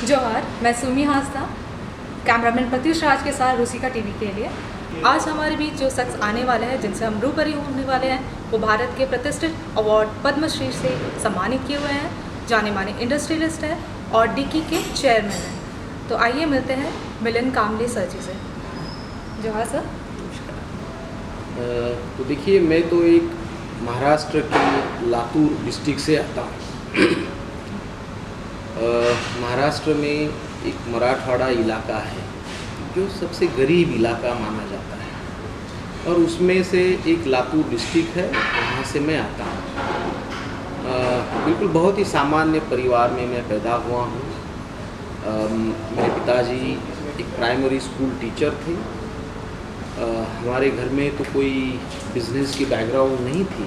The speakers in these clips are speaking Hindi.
जोहार, मैं सुमी हासदा, कैमरामैन प्रत्युष राज के साथ रूसिका टीवी के लिए। आज हमारे बीच जो शख्स आने वाले हैं, जिनसे हम रूबरू होने वाले हैं, वो भारत के प्रतिष्ठित अवार्ड पद्मश्री से सम्मानित किए हुए हैं, जाने माने इंडस्ट्रियलिस्ट हैं और डिकी के चेयरमैन हैं। तो आइए मिलते हैं मिलन कामले सर जी से। जोहार सर। तो देखिए, मैं तो एक महाराष्ट्र के लातूर डिस्ट्रिक्ट से आता हूँ। महाराष्ट्र में एक मराठवाड़ा इलाका है जो सबसे गरीब इलाका माना जाता है और उसमें से एक लातूर डिस्ट्रिक्ट है, वहाँ से मैं आता हूँ। बिल्कुल बहुत ही सामान्य परिवार में मैं पैदा हुआ हूँ। मेरे पिताजी एक प्राइमरी स्कूल टीचर थे। हमारे घर में तो कोई बिजनेस की बैकग्राउंड नहीं थी।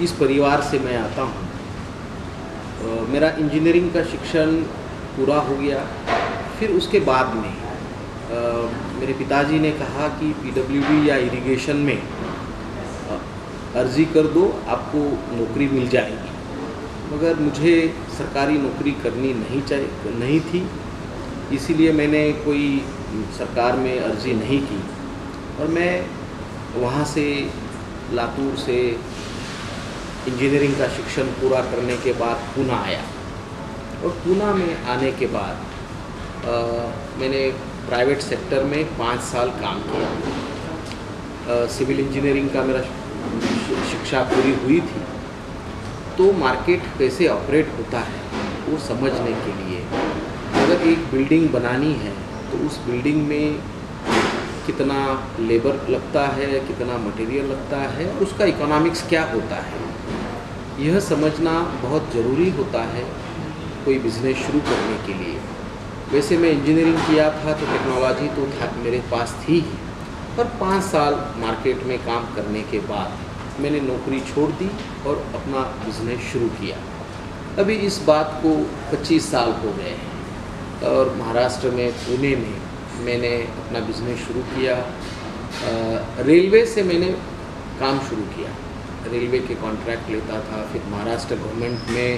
इस परिवार से मैं आता हूँ। मेरा इंजीनियरिंग का शिक्षण पूरा हो गया। फिर उसके बाद में मेरे पिताजी ने कहा कि पीडब्ल्यूडी या इरिगेशन में अर्जी कर दो, आपको नौकरी मिल जाएगी। मगर मुझे सरकारी नौकरी करनी नहीं थी, इसीलिए मैंने कोई सरकार में अर्जी नहीं की और मैं वहाँ से लातूर से इंजीनियरिंग का शिक्षण पूरा करने के बाद पूना आया और पूना में आने के बाद मैंने प्राइवेट सेक्टर में 5 साल काम किया। सिविल इंजीनियरिंग का मेरा शिक्षा पूरी हुई थी, तो मार्केट कैसे ऑपरेट होता है वो समझने के लिए अगर एक बिल्डिंग बनानी है तो उस बिल्डिंग में कितना लेबर लगता है, कितना मटेरियल लगता है और उसका इकोनॉमिक्स क्या होता है, यह समझना बहुत ज़रूरी होता है कोई बिज़नेस शुरू करने के लिए। वैसे मैं इंजीनियरिंग किया था तो टेक्नोलॉजी तो मेरे पास थी ही, पर 5 साल मार्केट में काम करने के बाद मैंने नौकरी छोड़ दी और अपना बिज़नेस शुरू किया। अभी इस बात को 25 साल हो गए हैं और महाराष्ट्र में पुणे में मैंने अपना बिज़नेस शुरू किया। रेलवे से मैंने काम शुरू किया, रेलवे के कॉन्ट्रैक्ट लेता था। फिर महाराष्ट्र गवर्नमेंट में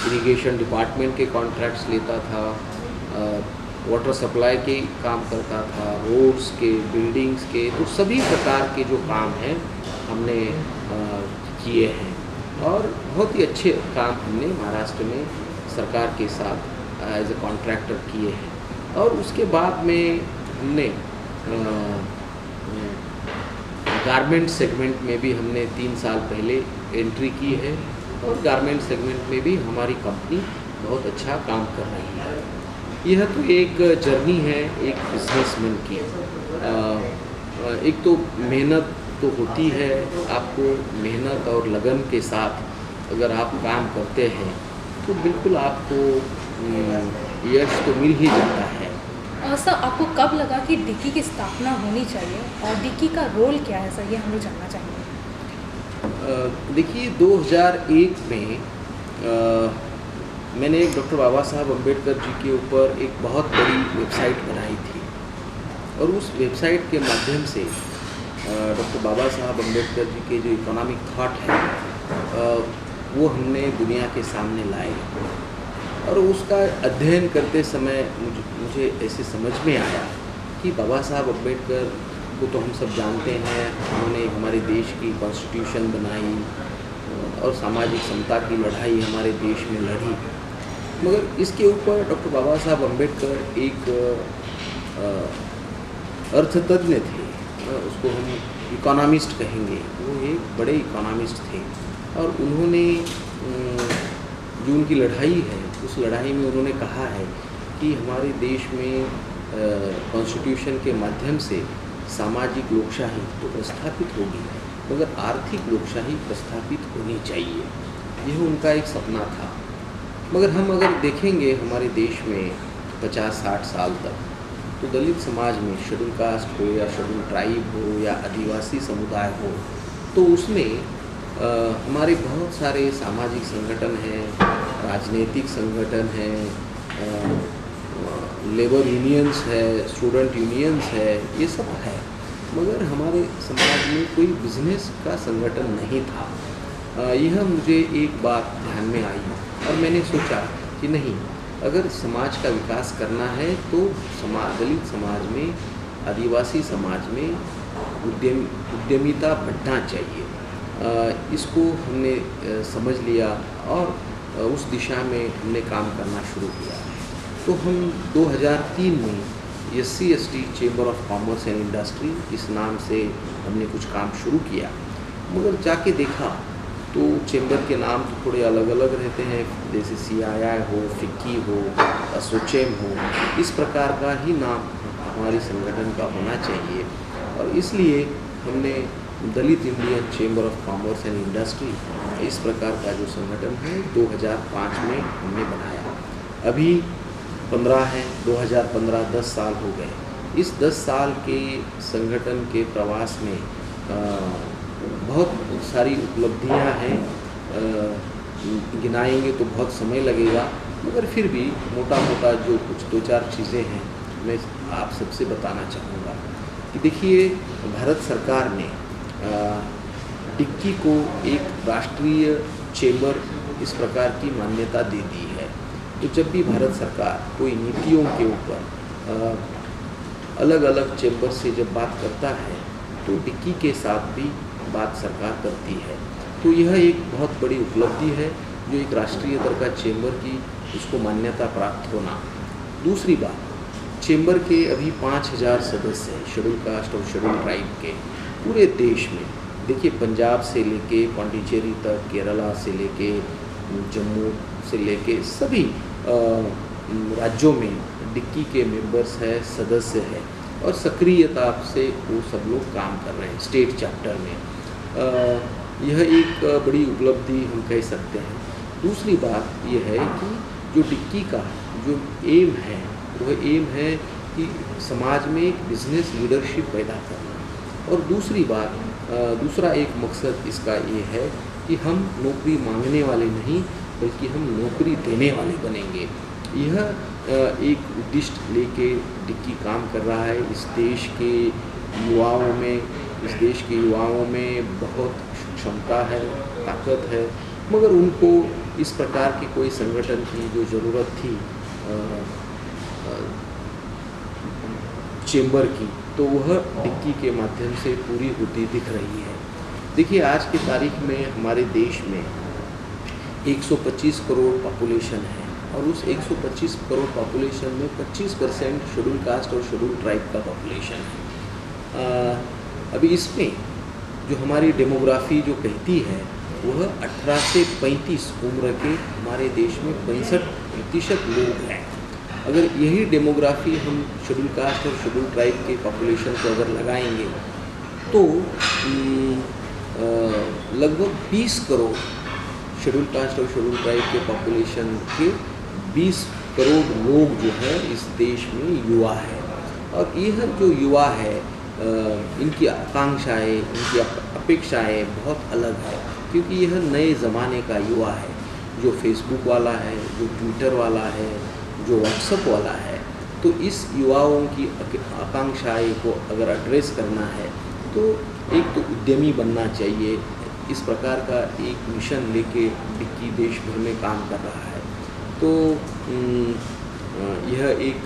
इरिगेशन डिपार्टमेंट के कॉन्ट्रैक्ट्स लेता था, वाटर सप्लाई के काम करता था, रोड्स के, बिल्डिंग्स के, तो सभी प्रकार के जो काम हैं हमने किए हैं और बहुत ही अच्छे काम हमने महाराष्ट्र में सरकार के साथ एज ए कॉन्ट्रैक्टर किए हैं। और उसके बाद में हमने गारमेंट सेगमेंट में भी हमने 3 साल पहले एंट्री की है और गारमेंट सेगमेंट में भी हमारी कंपनी बहुत अच्छा काम कर रही है। यह तो एक जर्नी है एक बिजनेसमैन की। एक तो मेहनत तो होती है, आपको मेहनत और लगन के साथ अगर आप काम करते हैं तो बिल्कुल आपको यश तो मिल ही जाता है। सर, आपको कब लगा कि डिकी की स्थापना होनी चाहिए और डिकी का रोल क्या है सर, ये हमें जानना चाहिए। देखिए, 2001 में मैंने एक डॉक्टर बाबा साहब अम्बेडकर जी के ऊपर एक बहुत बड़ी वेबसाइट बनाई थी और उस वेबसाइट के माध्यम से डॉक्टर बाबा साहब अम्बेडकर जी के जो इकोनॉमिक थॉट है वो हमने दुनिया के सामने लाए और उसका अध्ययन करते समय मुझे ऐसे समझ में आया कि बाबा साहब अम्बेडकर को तो हम सब जानते हैं, उन्होंने हमारे देश की कॉन्स्टिट्यूशन बनाई और सामाजिक समता की लड़ाई हमारे देश में लड़ी। मगर इसके ऊपर डॉक्टर बाबा साहब अम्बेडकर एक अर्थतज्ञ थे, उसको हम इकोनॉमिस्ट कहेंगे, वो एक बड़े इकोनॉमिस्ट थे और उन्होंने जो उनकी लड़ाई है उस लड़ाई में उन्होंने कहा है कि हमारे देश में कॉन्स्टिट्यूशन के माध्यम से सामाजिक लोकशाही तो प्रस्थापित होगी मगर आर्थिक लोकशाही प्रस्थापित होनी चाहिए। यह उनका एक सपना था। मगर हम अगर देखेंगे हमारे देश में 50-60 साल तक तो दलित समाज में शेड्यूल कास्ट हो या शेड्यूल ट्राइब हो या आदिवासी समुदाय हो तो उसमें हमारे बहुत सारे सामाजिक संगठन हैं, राजनीतिक संगठन हैं, लेबर यूनियंस है, स्टूडेंट यूनियंस है, ये सब है। मगर हमारे समाज में कोई बिजनेस का संगठन नहीं था। यह मुझे एक बात ध्यान में आई और मैंने सोचा कि नहीं, अगर समाज का विकास करना है तो दलित समाज में, आदिवासी समाज में उद्यमिता बढ़ना चाहिए। इसको हमने समझ लिया और उस दिशा में हमने काम करना शुरू किया। तो हम 2003 में SC/ST chamber of Commerce and Industry इस नाम से हमने कुछ काम शुरू किया, मगर जाके देखा तो चेंबर के नाम तो थोड़े अलग अलग रहते हैं, जैसे CII हो, फिक्की हो, एसोचेम हो, इस प्रकार का ही नाम हमारे संगठन का होना चाहिए। और इसलिए हमने Dalit Indian Chamber of Commerce and Industry इस प्रकार का जो संगठन है 2005 में हमने बनाया। अभी 15 है, 2015 10 साल हो गए। इस 10 साल के संगठन के प्रवास में बहुत सारी उपलब्धियां हैं, गिनाएंगे तो बहुत समय लगेगा, मगर फिर भी मोटा मोटा जो कुछ 2-4 चीज़ें हैं मैं आप सबसे बताना चाहूँगा कि देखिए, भारत सरकार ने डिक्की को एक राष्ट्रीय चेंबर इस प्रकार की मान्यता दे दी है। तो जब भी भारत सरकार कोई नीतियों के ऊपर अलग अलग चेंबर से जब बात करता है तो डिक्की के साथ भी बात सरकार करती है। तो यह एक बहुत बड़ी उपलब्धि है जो एक राष्ट्रीय स्तर का चेंबर की उसको मान्यता प्राप्त होना। दूसरी बात, चेंबर के अभी 5000 सदस्य हैं शेड्यूल कास्ट और शेड्यूल ट्राइब के पूरे देश में। देखिए, पंजाब से लेके पांडिचेरी तक, केरला से लेके जम्मू से लेके सभी राज्यों में डिक्की के मेंबर्स हैं, सदस्य हैं और सक्रियता से वो सब लोग काम कर रहे हैं स्टेट चैप्टर में। यह एक बड़ी उपलब्धि हम कह सकते हैं। दूसरी बात यह है कि जो डिक्की का जो एम है वह एम है कि समाज में एक बिजनेस लीडरशिप पैदा करना। और दूसरी बात, दूसरा एक मकसद इसका ये है कि हम नौकरी मांगने वाले नहीं बल्कि हम नौकरी देने वाले बनेंगे। यह एक उद्दिष्ट लेके डिक्की काम कर रहा है। इस देश के युवाओं में बहुत क्षमता है, ताकत है, मगर उनको इस प्रकार के कोई संगठन की जो ज़रूरत थी चेंबर की, तो वह डिक्की के माध्यम से पूरी होती दिख रही है। देखिए, आज की तारीख में हमारे देश में 125 करोड़ पॉपुलेशन है और उस 125 करोड़ पॉपुलेशन में 25% शेड्यूल कास्ट और शेड्यूल ट्राइब का पॉपुलेशन है। अभी इसमें जो हमारी डेमोग्राफी जो कहती है वह 18 से 35 उम्र के हमारे देश में 65% लोग हैं। अगर यही डेमोग्राफी हम शेड्यूल कास्ट और शेड्यूल ट्राइब के पॉपुलेशन को अगर लगाएंगे तो लगभग 20 करोड़ शेड्यूल कास्ट और शेड्यूल ट्राइब के पॉपुलेशन के 20 करोड़ लोग जो है इस देश में युवा है। और यह जो युवा है इनकी आकांक्षाएँ, इनकी अपेक्षाएँ बहुत अलग है, क्योंकि यह नए ज़माने का युवा है, जो फेसबुक वाला है, जो ट्विटर वाला है, जो व्हाट्सएप वाला है। तो इस युवाओं की आकांक्षाएँ को अगर एड्रेस करना है तो एक तो उद्यमी बनना चाहिए। इस प्रकार का एक मिशन लेके डिक्की देश भर में काम कर रहा है। तो यह एक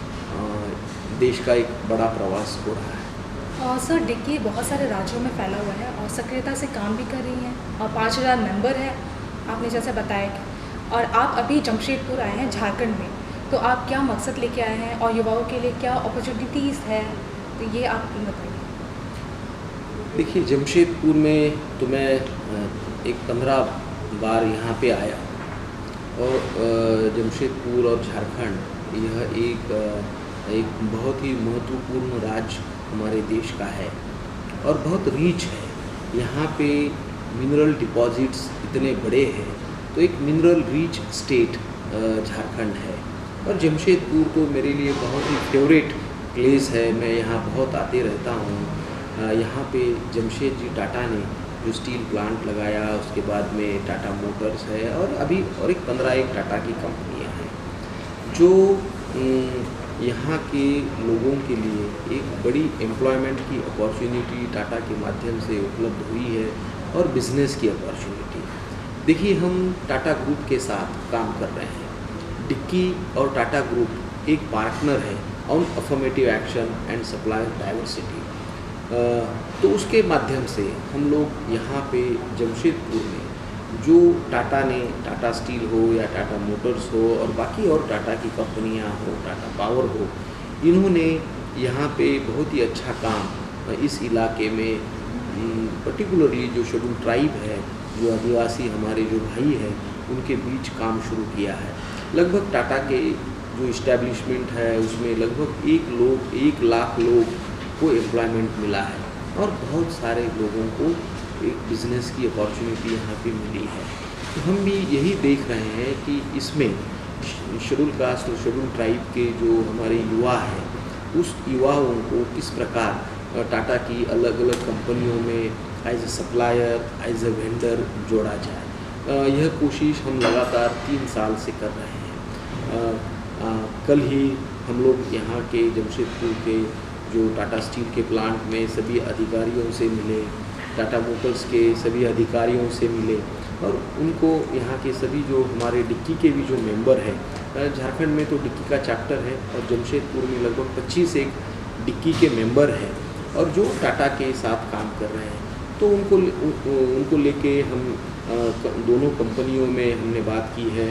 देश का एक बड़ा प्रवास हो रहा है। सर, डिक्की बहुत सारे राज्यों में फैला हुआ है और सक्रियता से काम भी कर रही हैं और 5000 मेंबर हैं, आपने जैसे बताया कि। और आप अभी जमशेदपुर आए हैं झारखंड में, तो आप क्या मकसद लेके आए हैं और युवाओं के लिए क्या अपॉर्चुनिटीज़ है, तो ये आप बताइए। देखिए, जमशेदपुर में तो मैं एक 15 बार यहाँ पे आया और जमशेदपुर और झारखंड यह एक बहुत ही महत्वपूर्ण राज्य हमारे देश का है और बहुत रीच है। यहाँ पे मिनरल डिपॉजिट्स इतने बड़े हैं, तो एक मिनरल रीच स्टेट झारखंड है। और जमशेदपुर तो मेरे लिए बहुत ही फेवरेट प्लेस है, मैं यहाँ बहुत आते रहता हूँ। यहाँ पे जमशेद जी टाटा ने जो स्टील प्लांट लगाया, उसके बाद में टाटा मोटर्स है और अभी और एक 15 टाटा की कंपनियाँ हैं जो यहाँ के लोगों के लिए एक बड़ी एम्प्लॉयमेंट की अपॉर्चुनिटी टाटा के माध्यम से उपलब्ध हुई है और बिज़नेस की अपॉर्चुनिटी। देखिए, हम टाटा ग्रुप के साथ काम कर रहे हैं। डिक्की और टाटा ग्रुप एक पार्टनर है on affirmative action and supplier diversity. तो उसके माध्यम से हम लोग यहाँ पे जमशेदपुर में जो टाटा ने, टाटा स्टील हो या टाटा मोटर्स हो और बाकी और टाटा की कंपनियाँ हो, टाटा पावर हो, इन्होंने यहाँ पे बहुत ही अच्छा काम इस इलाके में पर्टिकुलरली जो शेड्यूल ट्राइब है, जो आदिवासी हमारे जो भाई हैं, उनके बीच काम शुरू किया है। लगभग टाटा के जो इस्टेब्लिशमेंट है उसमें लगभग 1 लाख लोग को एम्प्लॉयमेंट मिला है और बहुत सारे लोगों को एक बिज़नेस की अपॉर्चुनिटी यहाँ पे मिली है। तो हम भी यही देख रहे हैं कि इसमें शेड्यूल कास्ट और शेड्यूल ट्राइब के जो हमारे युवा हैं, उस युवाओं को किस प्रकार टाटा की अलग अलग कंपनियों में as a supplier, as a vendor जोड़ा जाए, यह कोशिश हम लगातार 3 साल से कर रहे हैं। कल ही हम लोग यहाँ के जमशेदपुर के जो टाटा स्टील के प्लांट में सभी अधिकारियों से मिले, टाटा मोटर्स के सभी अधिकारियों से मिले और उनको यहाँ के सभी जो हमारे डिक्की के भी जो मेंबर हैं, झारखंड में तो डिक्की का चैप्टर है और जमशेदपुर में लगभग 25 एक डिक्की के मेंबर हैं और जो टाटा के साथ काम कर रहे हैं। तो उनको लेके हम दोनों कंपनियों में हमने बात की है,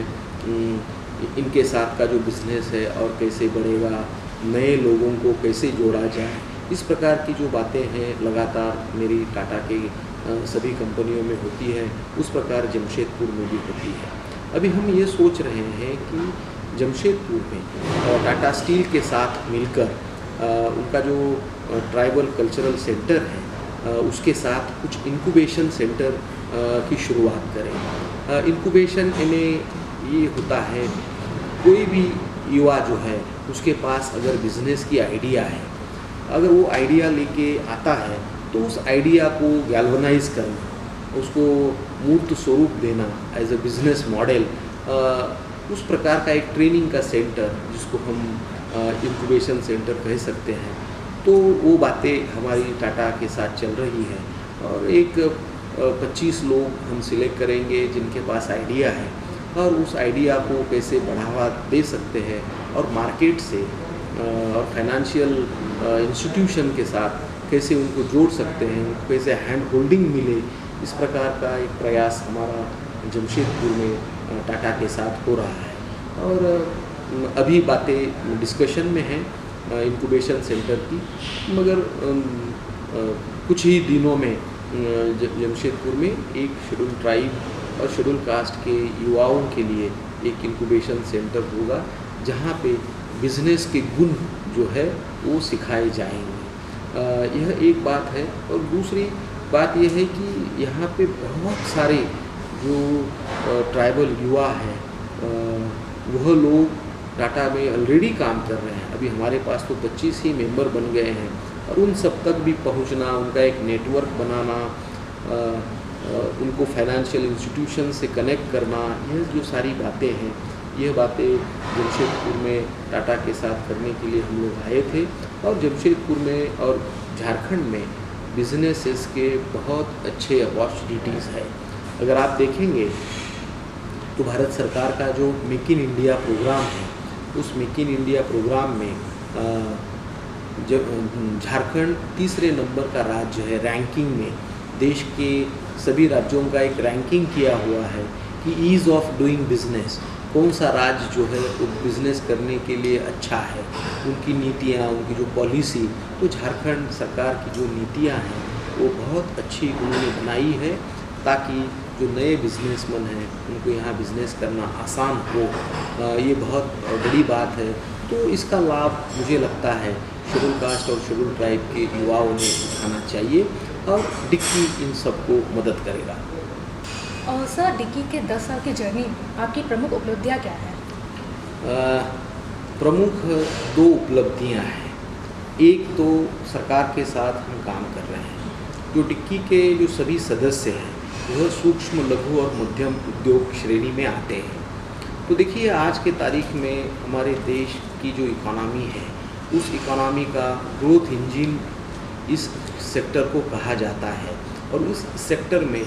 इनके साथ का जो बिज़नेस है और कैसे बढ़ेगा, नए लोगों को कैसे जोड़ा जाए, इस प्रकार की जो बातें हैं लगातार मेरी टाटा के सभी कंपनियों में होती है, उस प्रकार जमशेदपुर में भी होती है। अभी हम ये सोच रहे हैं कि जमशेदपुर में टाटा स्टील के साथ मिलकर उनका जो ट्राइबल कल्चरल सेंटर है उसके साथ कुछ इंक्यूबेशन सेंटर की शुरुआत करें। इंक्यूबेशन इन्हें ये होता है, कोई भी युवा जो है उसके पास अगर बिज़नेस की आइडिया है, अगर वो आइडिया लेके आता है तो उस आइडिया को गैल्वनाइज करना, उसको मूर्त स्वरूप देना एज ए बिज़नेस मॉडल, उस प्रकार का एक ट्रेनिंग का सेंटर जिसको हम इंक्यूबेशन सेंटर कह सकते हैं, तो वो बातें हमारी टाटा के साथ चल रही है। और एक 25 लोग हम सिलेक्ट करेंगे जिनके पास आइडिया है और उस आइडिया को कैसे बढ़ावा दे सकते हैं और मार्केट से और फाइनेंशियल इंस्टीट्यूशन के साथ कैसे उनको जोड़ सकते हैं, कैसे हैंड होल्डिंग मिले, इस प्रकार का एक प्रयास हमारा जमशेदपुर में टाटा के साथ हो रहा है। और अभी बातें डिस्कशन में हैं इंक्यूबेशन सेंटर की, मगर कुछ ही दिनों में जमशेदपुर में एक शेड्यूल ट्राइब और शेड्यूल कास्ट के युवाओं के लिए एक इंक्यूबेशन सेंटर होगा जहाँ पे बिज़नेस के गुण जो है वो सिखाए जाएंगे। यह एक बात है। और दूसरी बात यह है कि यहाँ पे बहुत सारे जो ट्राइबल युवा हैं वह लोग टाटा में ऑलरेडी काम कर रहे हैं। अभी हमारे पास तो 25 ही मेंबर बन गए हैं और उन सब तक भी पहुँचना, उनका एक नेटवर्क बनाना, उनको फाइनेंशियल इंस्टीट्यूशन से कनेक्ट करना, यह जो सारी बातें हैं, यह बातें जमशेदपुर में टाटा के साथ करने के लिए हम लोग आए थे। और जमशेदपुर में और झारखंड में बिजनेसेस के बहुत अच्छे अपॉर्चुनिटीज़ है। अगर आप देखेंगे तो भारत सरकार का जो मेक इन इंडिया प्रोग्राम है, उस मेक इन इंडिया प्रोग्राम में झारखंड तीसरे नंबर का राज्य है रैंकिंग में। देश के सभी राज्यों का एक रैंकिंग किया हुआ है कि ईज़ ऑफ डूइंग बिजनेस, कौन सा राज्य जो है वो बिज़नेस करने के लिए अच्छा है, उनकी नीतियाँ, उनकी जो पॉलिसी। तो झारखंड सरकार की जो नीतियाँ हैं वो बहुत अच्छी उन्होंने बनाई है ताकि जो नए बिजनेसमैन हैं उनको यहाँ बिज़नेस करना आसान हो। ये बहुत बड़ी बात है। तो इसका लाभ मुझे लगता है शेड्यूल कास्ट और शेड्यूल ट्राइब के युवाओं ने उठाना चाहिए और डिक्की इन सबको मदद करेगा। और सर, डिक्की के 10 साल की जर्नी आपकी प्रमुख उपलब्धियाँ क्या हैं? प्रमुख 2 उपलब्धियाँ हैं। एक तो सरकार के साथ हम काम कर रहे हैं। जो डिक्की के जो सभी सदस्य हैं वह सूक्ष्म, लघु और मध्यम उद्योग श्रेणी में आते हैं। तो देखिए, आज के तारीख में हमारे देश की जो इकोनॉमी है, उस इकोनॉमी का ग्रोथ इंजन इस सेक्टर को कहा जाता है और उस सेक्टर में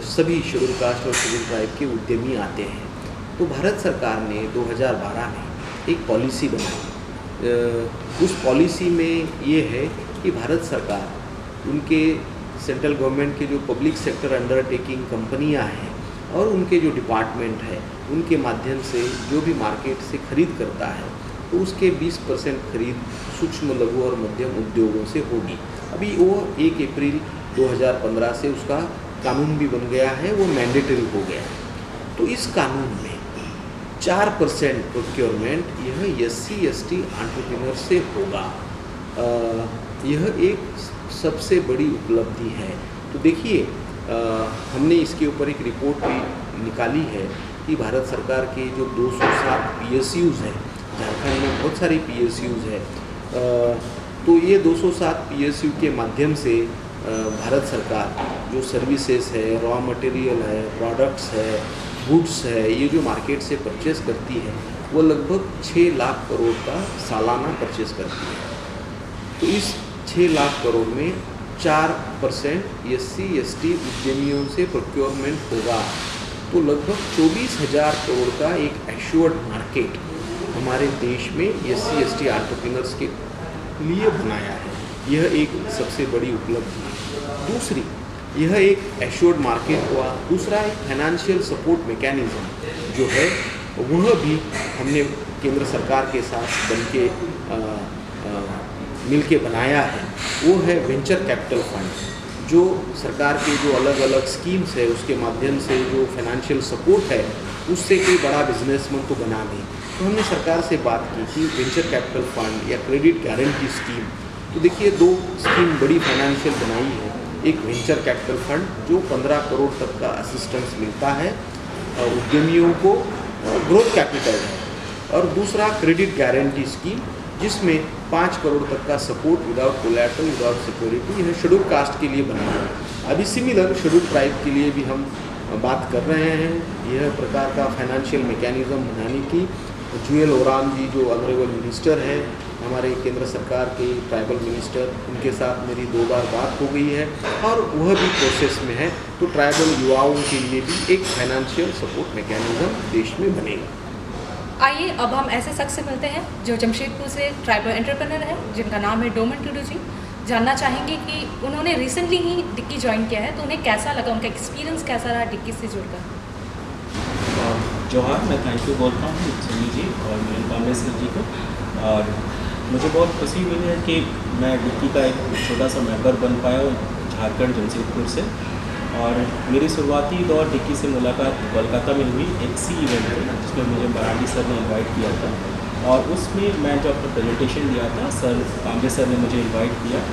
सभी शेड्यूल कास्ट और शेड्यूल ट्राइब के उद्यमी आते हैं। तो भारत सरकार ने 2012 में एक पॉलिसी बनाई। उस पॉलिसी में ये है कि भारत सरकार उनके सेंट्रल गवर्नमेंट के जो पब्लिक सेक्टर अंडरटेकिंग कंपनियां हैं और उनके जो डिपार्टमेंट है उनके माध्यम से जो भी मार्केट से खरीद करता है तो उसके 20% खरीद सूक्ष्म लघु और मध्यम उद्योगों से होगी। अभी वो 1 अप्रैल 2015 से उसका कानून भी बन गया है, वो मैंडेटरी हो गया है। तो इस कानून में 4% प्रोक्योरमेंट यह SC/ST एंटरप्रेन्योर से होगा। यह एक सबसे बड़ी उपलब्धि है। तो देखिए, हमने इसके ऊपर एक रिपोर्ट भी निकाली है कि भारत सरकार के जो 207 PSUs हैं, झारखंड में बहुत सारी PSUs है, तो ये 207 PSU के माध्यम से भारत सरकार जो सर्विसेज है, रॉ मटेरियल है, प्रोडक्ट्स है, गुड्स है, ये जो मार्केट से परचेस करती है वो लगभग 6 लाख करोड़ का सालाना परचेस करती है। तो इस 6 लाख करोड़ में 4% SC/ST उद्यमियों से प्रोक्योरमेंट होगा। तो लगभग 24,000 करोड़ का एक एश्योर्ड मार्केट हमारे देश में SC/ST एंटरप्रेन्योर्स के लिए बनाया है। यह एक सबसे बड़ी उपलब्धि है। दूसरी, यह एक एश्योर्ड मार्केट हुआ। दूसरा, एक फाइनेंशियल सपोर्ट मैकेनिज्म जो है वह भी हमने केंद्र सरकार के साथ बनके मिल के बनाया है। वो है वेंचर कैपिटल फंड, जो सरकार के जो अलग अलग स्कीम्स है उसके माध्यम से जो फाइनेंशियल सपोर्ट है उससे कोई बड़ा बिजनेसमैन तो बना नहीं। तो हमने सरकार से बात की कि वेंचर कैपिटल फंड या क्रेडिट गारंटी स्कीम, तो देखिए 2 स्कीम बड़ी फाइनेंशियल बनाई है। एक वेंचर कैपिटल फंड जो 15 करोड़ तक का असिस्टेंस मिलता है उद्यमियों को, ग्रोथ कैपिटल है, और दूसरा क्रेडिट गारंटी स्कीम जिसमें 5 करोड़ तक का support without collateral, without security, यह शेड्यूल कास्ट के लिए बना है। अभी सिमिलर शेड्यूल ट्राइब के लिए भी हम बात कर रहे हैं यह प्रकार का फाइनेंशियल मैकेनिज्म बनाने की। जुएल ओराम जी जो ऑनरेबल मिनिस्टर हैं हमारे केंद्र सरकार के ट्राइबल मिनिस्टर, उनके साथ मेरी 2 बार बात हो गई है और वह भी प्रोसेस में है। तो ट्राइबल युवाओं के लिए भी एक फाइनेंशियल सपोर्ट मैकेनिज्म देश में बनेगा। आइए अब हम ऐसे शख्स से मिलते हैं जो जमशेदपुर से ट्राइबल एंटरप्रेन्योर है, जिनका नाम है डोमन टूडू जी। जानना चाहेंगे कि उन्होंने रिसेंटली ही डिक्की ज्वाइन किया है, तो उन्हें कैसा लगा, उनका एक्सपीरियंस कैसा रहा डिक्की से जुड़कर। जोहार, मैं थैंक यू बोलता हूँ सुनी जी और मीन कामरेश्वर जी को। और मुझे बहुत खुशी हुई है कि मैं डिक्की का एक छोटा सा मेंबर बन पाया झारखंड जमशेदपुर से। और मेरी शुरुआती दौर डिक्की से मुलाकात कोलकाता में हुई एक सी इवेंट है जिसमें मुझे मराठी सर ने इनवाइट किया था, और उसमें मैं जो अपना प्रेजेंटेशन दिया था, सर कामरे सर ने मुझे इनवाइट किया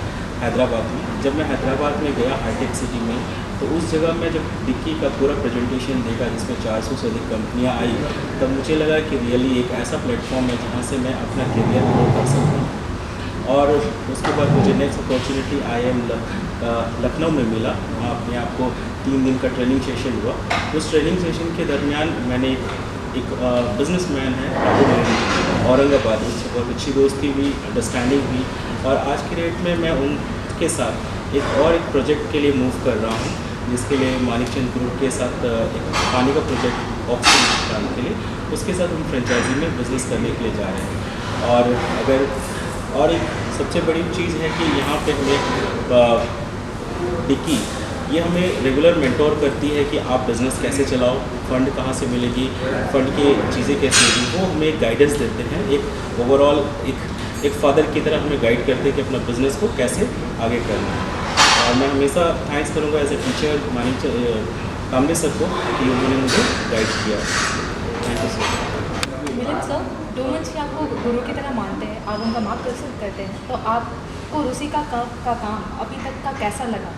हैदराबाद में। जब मैं हैदराबाद में गया हाईटेक सिटी में, तो उस जगह में जब डिक्की का पूरा प्रेजेंटेशन देखा जिसमें 400 से अधिक कंपनियाँ आई, तब मुझे लगा कि रियली एक ऐसा प्लेटफॉर्म है जहाँ से मैं अपना करियर ग्रो कर सकता हूँ। और उसके बाद मुझे नेक्स्ट अपॉर्चुनिटी IIM लखनऊ में मिला। वहाँ अपने आप को 3 दिन का ट्रेनिंग सेशन हुआ। उस ट्रेनिंग सेशन के दरमियान मैंने एक बिजनेसमैन है औरंगाबाद, उससे बहुत अच्छी दोस्ती हुई, अंडरस्टैंडिंग हुई, और आज की डेट में मैं उनके साथ एक प्रोजेक्ट के लिए मूव कर रहा हूँ, जिसके लिए मानिकचंद ग्रुप के साथ एक पानी का प्रोजेक्ट ऑक्सीजन प्लांट के लिए, उसके साथ हम फ्रेंचाइजी में बिज़नेस करने के लिए जा रहे हैं। और एक सबसे बड़ी चीज़ है कि यहाँ पे हमें डिक्की ये हमें रेगुलर मेंटोर करती है कि आप बिज़नेस कैसे चलाओ, फ़ंड कहाँ से मिलेगी, फ़ंड की चीज़ें कैसे मिलेगी, वो हमें एक गाइडेंस देते हैं। एक ओवरऑल एक फादर की तरह हमें गाइड करते हैं कि अपना बिज़नेस को कैसे आगे करना है। और मैं हमेशा थैंक्स करूँगा as a teacher Kamre sir को कि उन्होंने मुझे गाइड किया। Thank you sir. Milind sir, Doman ji आपको गुरु की तरह मानते हैं, आप उनका मार्गदर्शन करते हैं, तो आपको रूसी का काम अभी तक का कैसा लगा?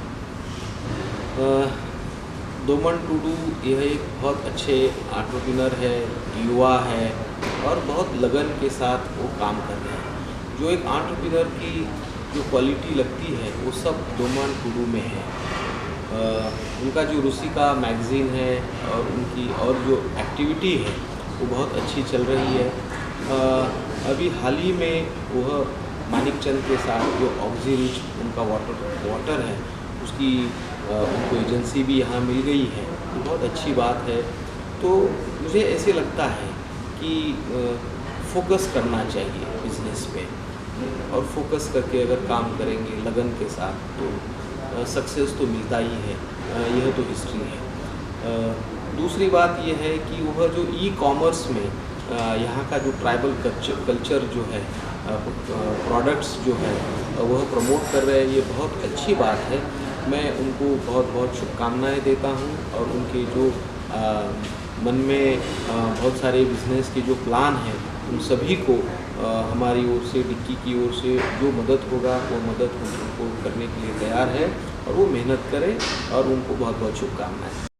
डोमन टूडू यह एक बहुत अच्छे एंटरप्रेन्योर है, युवा है और बहुत लगन के साथ वो काम कर रहे हैं। जो एक एंटरप्रेन्योर की जो क्वालिटी लगती है वो सब डोमन टूडू में है। उनका जो रूसी का मैगज़ीन है और उनकी और जो एक्टिविटी है वो बहुत अच्छी चल रही है। अभी हाल ही में वह मानिकचंद के साथ जो ऑक्सीरिच उनका वाटर है उसकी उनको एजेंसी भी यहाँ मिल गई है, तो बहुत अच्छी बात है। तो मुझे ऐसे लगता है कि फोकस करना चाहिए बिजनेस पे, और फोकस करके अगर काम करेंगे लगन के साथ तो सक्सेस तो मिलता ही है। यह तो हिस्ट्री है। दूसरी बात यह है कि वह जो ई-कॉमर्स में यहाँ का जो ट्राइबल कल्चर जो है, प्रोडक्ट्स जो है वह प्रमोट कर रहे हैं, ये बहुत अच्छी बात है। मैं उनको बहुत बहुत शुभकामनाएं देता हूँ, और उनके जो मन में बहुत सारे बिजनेस के जो प्लान हैं उन सभी को हमारी ओर से, डिक्की की ओर से जो मदद होगा वो मदद हम उनको करने के लिए तैयार है, और वो मेहनत करें, और उनको बहुत बहुत शुभकामनाएं।